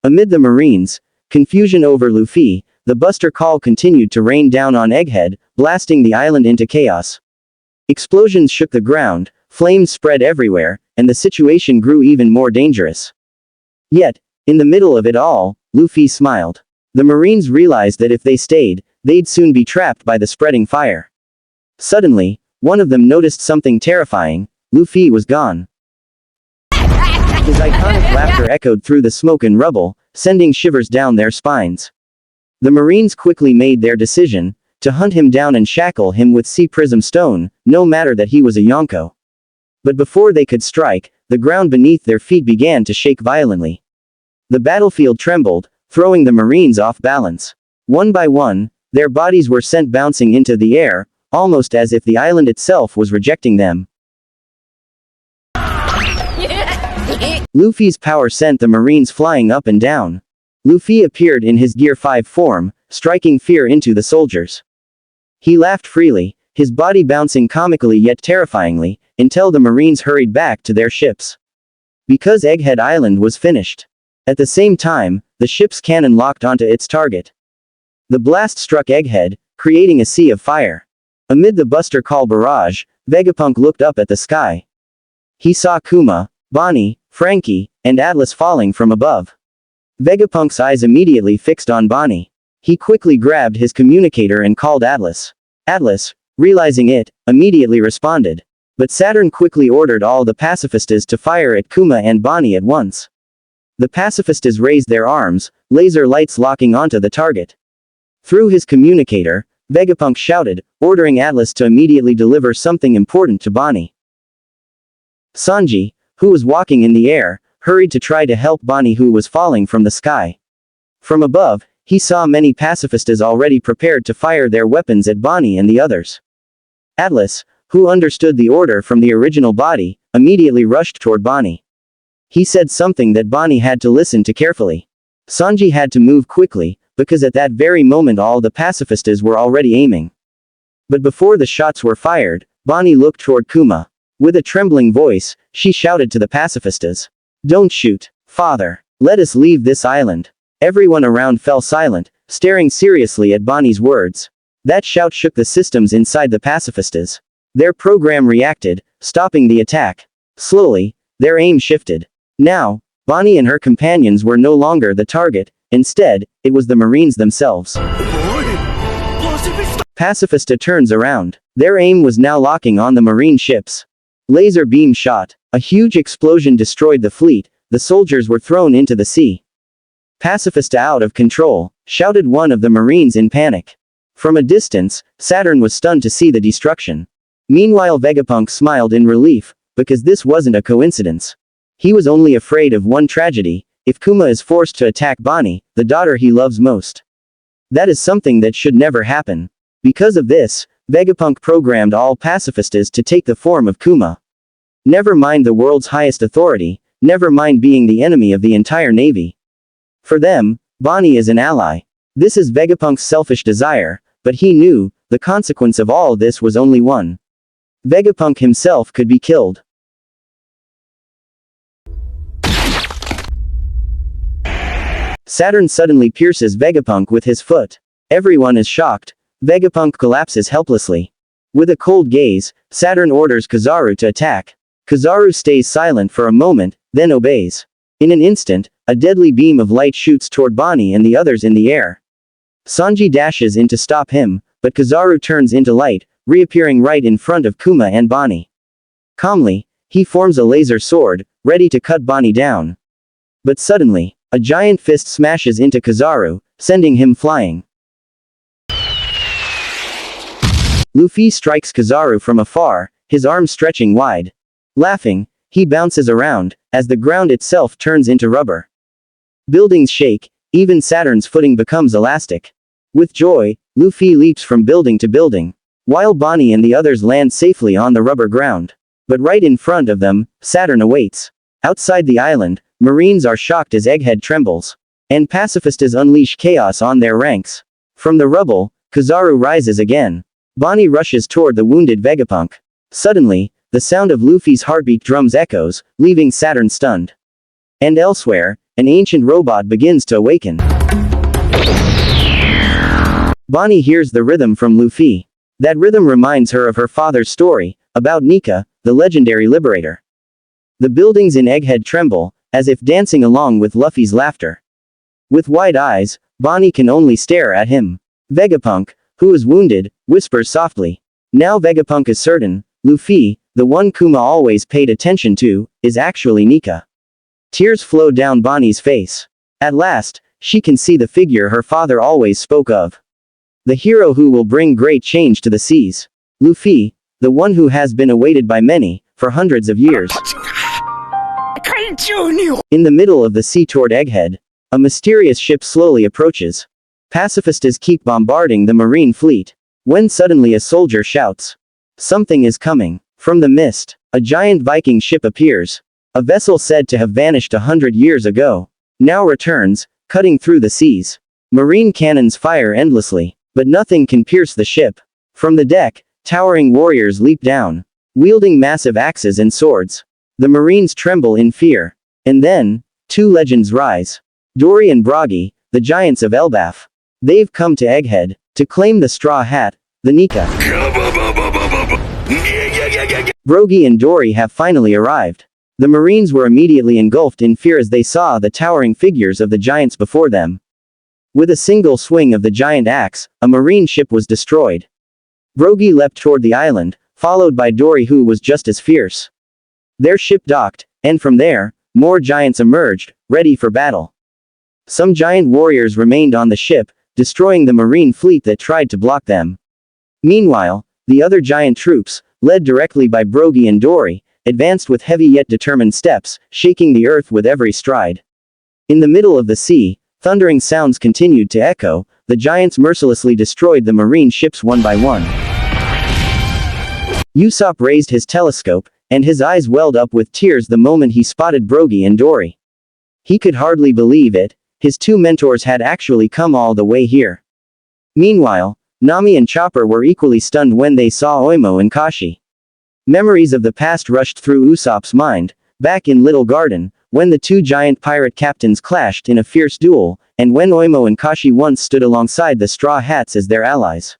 Amid the Marines' confusion over Luffy, the Buster Call continued to rain down on Egghead, blasting the island into chaos. Explosions shook the ground, flames spread everywhere, and the situation grew even more dangerous. Yet, in the middle of it all, Luffy smiled. The Marines realized that if they stayed, they'd soon be trapped by the spreading fire. Suddenly, one of them noticed something terrifying. Luffy was gone. His iconic laughter echoed through the smoke and rubble, sending shivers down their spines. The Marines quickly made their decision to hunt him down and shackle him with sea prism stone, no matter that he was a Yonko. But before they could strike, the ground beneath their feet began to shake violently. The battlefield trembled, throwing the Marines off balance. One by one, their bodies were sent bouncing into the air, almost as if the island itself was rejecting them. Luffy's power sent the Marines flying up and down. Luffy appeared in his Gear 5 form, striking fear into the soldiers. He laughed freely, his body bouncing comically yet terrifyingly, until the Marines hurried back to their ships. Because Egghead Island was finished. At the same time, the ship's cannon locked onto its target. The blast struck Egghead, creating a sea of fire. Amid the Buster Call barrage, Vegapunk looked up at the sky. He saw Kuma, Bonnie, Frankie, and Atlas falling from above. Vegapunk's eyes immediately fixed on Bonnie. He quickly grabbed his communicator and called Atlas. Atlas, realizing it, immediately responded. But Saturn quickly ordered all the pacifistas to fire at Kuma and Bonnie at once. The pacifistas raised their arms, laser lights locking onto the target. Through his communicator, Vegapunk shouted, ordering Atlas to immediately deliver something important to Bonnie. Sanji, who was walking in the air, hurried to try to help Bonnie, who was falling from the sky. From above, he saw many pacifistas already prepared to fire their weapons at Bonnie and the others. Atlas, who understood the order from the original body, immediately rushed toward Bonnie. He said something that Bonnie had to listen to carefully. Sanji had to move quickly, because at that very moment all the pacifistas were already aiming. But before the shots were fired, Bonnie looked toward Kuma. With a trembling voice, she shouted to the pacifistas. "Don't shoot, father. Let us leave this island." Everyone around fell silent, staring seriously at Bonnie's words. That shout shook the systems inside the pacifistas. Their program reacted, stopping the attack. Slowly, their aim shifted. Now, Bonnie and her companions were no longer the target, instead, it was the Marines themselves. Pacifista turns around. Their aim was now locking on the Marine ships. Laser beam shot. A huge explosion destroyed the fleet, the soldiers were thrown into the sea. "Pacifista out of control," shouted one of the Marines in panic. From a distance, Saturn was stunned to see the destruction. Meanwhile Vegapunk smiled in relief, because this wasn't a coincidence. He was only afraid of one tragedy: if Kuma is forced to attack Bonnie, the daughter he loves most. That is something that should never happen. Because of this, Vegapunk programmed all pacifistas to take the form of Kuma. Never mind the world's highest authority, never mind being the enemy of the entire navy. For them, Bonnie is an ally. This is Vegapunk's selfish desire, but he knew, the consequence of all this was only one. Vegapunk himself could be killed. Saturn suddenly pierces Vegapunk with his foot. Everyone is shocked. Vegapunk collapses helplessly. With a cold gaze, Saturn orders Kizaru to attack. Kizaru stays silent for a moment, then obeys. In an instant, a deadly beam of light shoots toward Bonnie and the others in the air. Sanji dashes in to stop him, but Kizaru turns into light, reappearing right in front of Kuma and Bonnie. Calmly, he forms a laser sword, ready to cut Bonnie down. But suddenly, a giant fist smashes into Kizaru, sending him flying. Luffy strikes Kizaru from afar, his arms stretching wide. Laughing, he bounces around, as the ground itself turns into rubber. Buildings shake, even Saturn's footing becomes elastic. With joy, Luffy leaps from building to building, while Bonnie and the others land safely on the rubber ground. But right in front of them, Saturn awaits. Outside the island, Marines are shocked as Egghead trembles. And pacifistas unleash chaos on their ranks. From the rubble, Kizaru rises again. Bonnie rushes toward the wounded Vegapunk. Suddenly, the sound of Luffy's heartbeat drums echoes, leaving Saturn stunned. And elsewhere, an ancient robot begins to awaken. Bonnie hears the rhythm from Luffy. That rhythm reminds her of her father's story, about Nika, the legendary liberator. The buildings in Egghead tremble, as if dancing along with Luffy's laughter. With wide eyes, Bonnie can only stare at him. Vegapunk, who is wounded, whispers softly. Now Vegapunk is certain, Luffy, the one Kuma always paid attention to, is actually Nika. Tears flow down Bonnie's face. At last, she can see the figure her father always spoke of. The hero who will bring great change to the seas. Luffy, the one who has been awaited by many, for hundreds of years. In the middle of the sea toward Egghead, a mysterious ship slowly approaches. Pacifistas keep bombarding the marine fleet. When suddenly a soldier shouts, "Something is coming." From the mist, a giant Viking ship appears. A vessel said to have vanished 100 years ago. Now returns, cutting through the seas. Marine cannons fire endlessly, but nothing can pierce the ship. From the deck, towering warriors leap down, wielding massive axes and swords. The Marines tremble in fear. And then, two legends rise. Dory and Bragi, the giants of Elbaf. They've come to Egghead, to claim the Straw Hat, the Nika. Bragi and Dory have finally arrived. The Marines were immediately engulfed in fear as they saw the towering figures of the giants before them. With a single swing of the giant axe, a marine ship was destroyed. Bragi leapt toward the island, followed by Dory, who was just as fierce. Their ship docked, and from there, more giants emerged, ready for battle. Some giant warriors remained on the ship, destroying the marine fleet that tried to block them. Meanwhile, the other giant troops, led directly by Bragi and Dory, advanced with heavy yet determined steps, shaking the earth with every stride. In the middle of the sea, thundering sounds continued to echo. The giants mercilessly destroyed the marine ships one by one. Usopp raised his telescope, and his eyes welled up with tears the moment he spotted Bragi and Dory. He could hardly believe it, his two mentors had actually come all the way here. Meanwhile, Nami and Chopper were equally stunned when they saw Oimo and Kashi. Memories of the past rushed through Usopp's mind, back in Little Garden, when the two giant pirate captains clashed in a fierce duel, and when Oimo and Kashi once stood alongside the Straw Hats as their allies.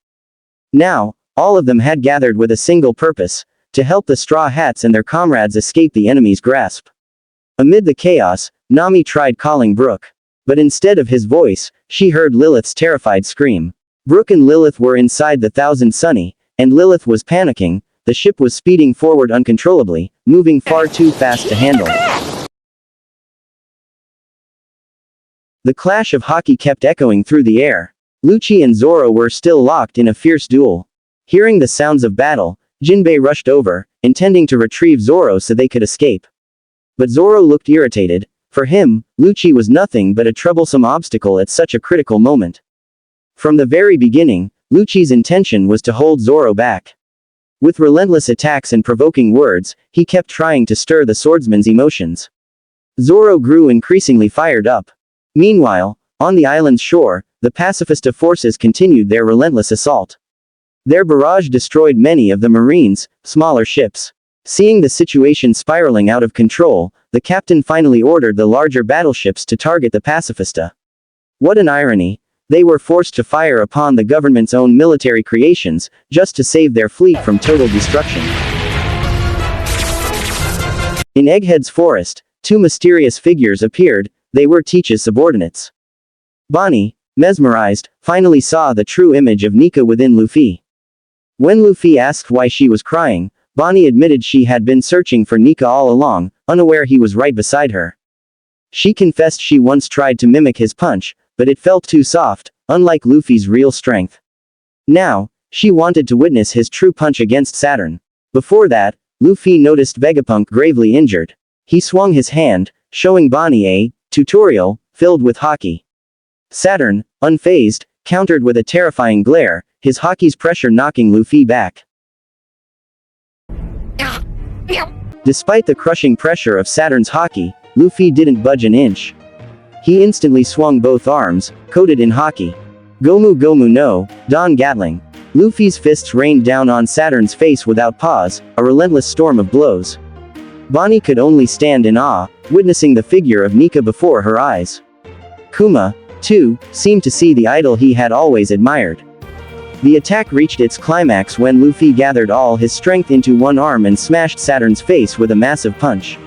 Now, all of them had gathered with a single purpose, to help the Straw Hats and their comrades escape the enemy's grasp. Amid the chaos, Nami tried calling Brook. But instead of his voice, she heard Lilith's terrified scream. Brook and Lilith were inside the Thousand Sunny, and Lilith was panicking. The ship was speeding forward uncontrollably, moving far too fast to handle. The clash of Haki kept echoing through the air. Lucci and Zoro were still locked in a fierce duel. Hearing the sounds of battle, Jinbei rushed over, intending to retrieve Zoro so they could escape. But Zoro looked irritated. For him, Lucci was nothing but a troublesome obstacle at such a critical moment. From the very beginning, Lucci's intention was to hold Zoro back. With relentless attacks and provoking words, he kept trying to stir the swordsman's emotions. Zoro grew increasingly fired up. Meanwhile, on the island's shore, the pacifista forces continued their relentless assault. Their barrage destroyed many of the Marines' smaller ships. Seeing the situation spiraling out of control, the captain finally ordered the larger battleships to target the pacifista. What an irony! They were forced to fire upon the government's own military creations, just to save their fleet from total destruction. In Egghead's forest, two mysterious figures appeared. They were Teach's subordinates. Bonnie, mesmerized, finally saw the true image of Nika within Luffy. When Luffy asked why she was crying, Bonnie admitted she had been searching for Nika all along, unaware he was right beside her. She confessed she once tried to mimic his punch, but it felt too soft, unlike Luffy's real strength. Now, she wanted to witness his true punch against Saturn. Before that, Luffy noticed Vegapunk gravely injured. He swung his hand, showing Bonnie a tutorial filled with haki. Saturn, unfazed, countered with a terrifying glare, his haki's pressure knocking Luffy back. Despite the crushing pressure of Saturn's haki, Luffy didn't budge an inch. He instantly swung both arms, coated in haki. Gomu Gomu no, Don Gatling. Luffy's fists rained down on Saturn's face without pause, a relentless storm of blows. Bonnie could only stand in awe, witnessing the figure of Nika before her eyes. Kuma, too, seemed to see the idol he had always admired. The attack reached its climax when Luffy gathered all his strength into one arm and smashed Saturn's face with a massive punch.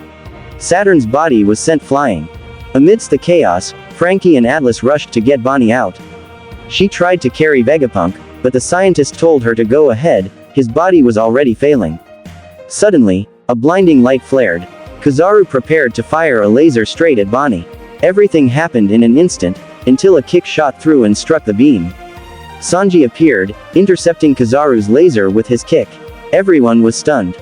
Saturn's body was sent flying. Amidst the chaos, Frankie and Atlas rushed to get Bonnie out. She tried to carry Vegapunk, but the scientist told her to go ahead, his body was already failing. Suddenly, a blinding light flared. Kizaru prepared to fire a laser straight at Bonnie. Everything happened in an instant, until a kick shot through and struck the beam. Sanji appeared, intercepting Kizaru's laser with his kick. Everyone was stunned.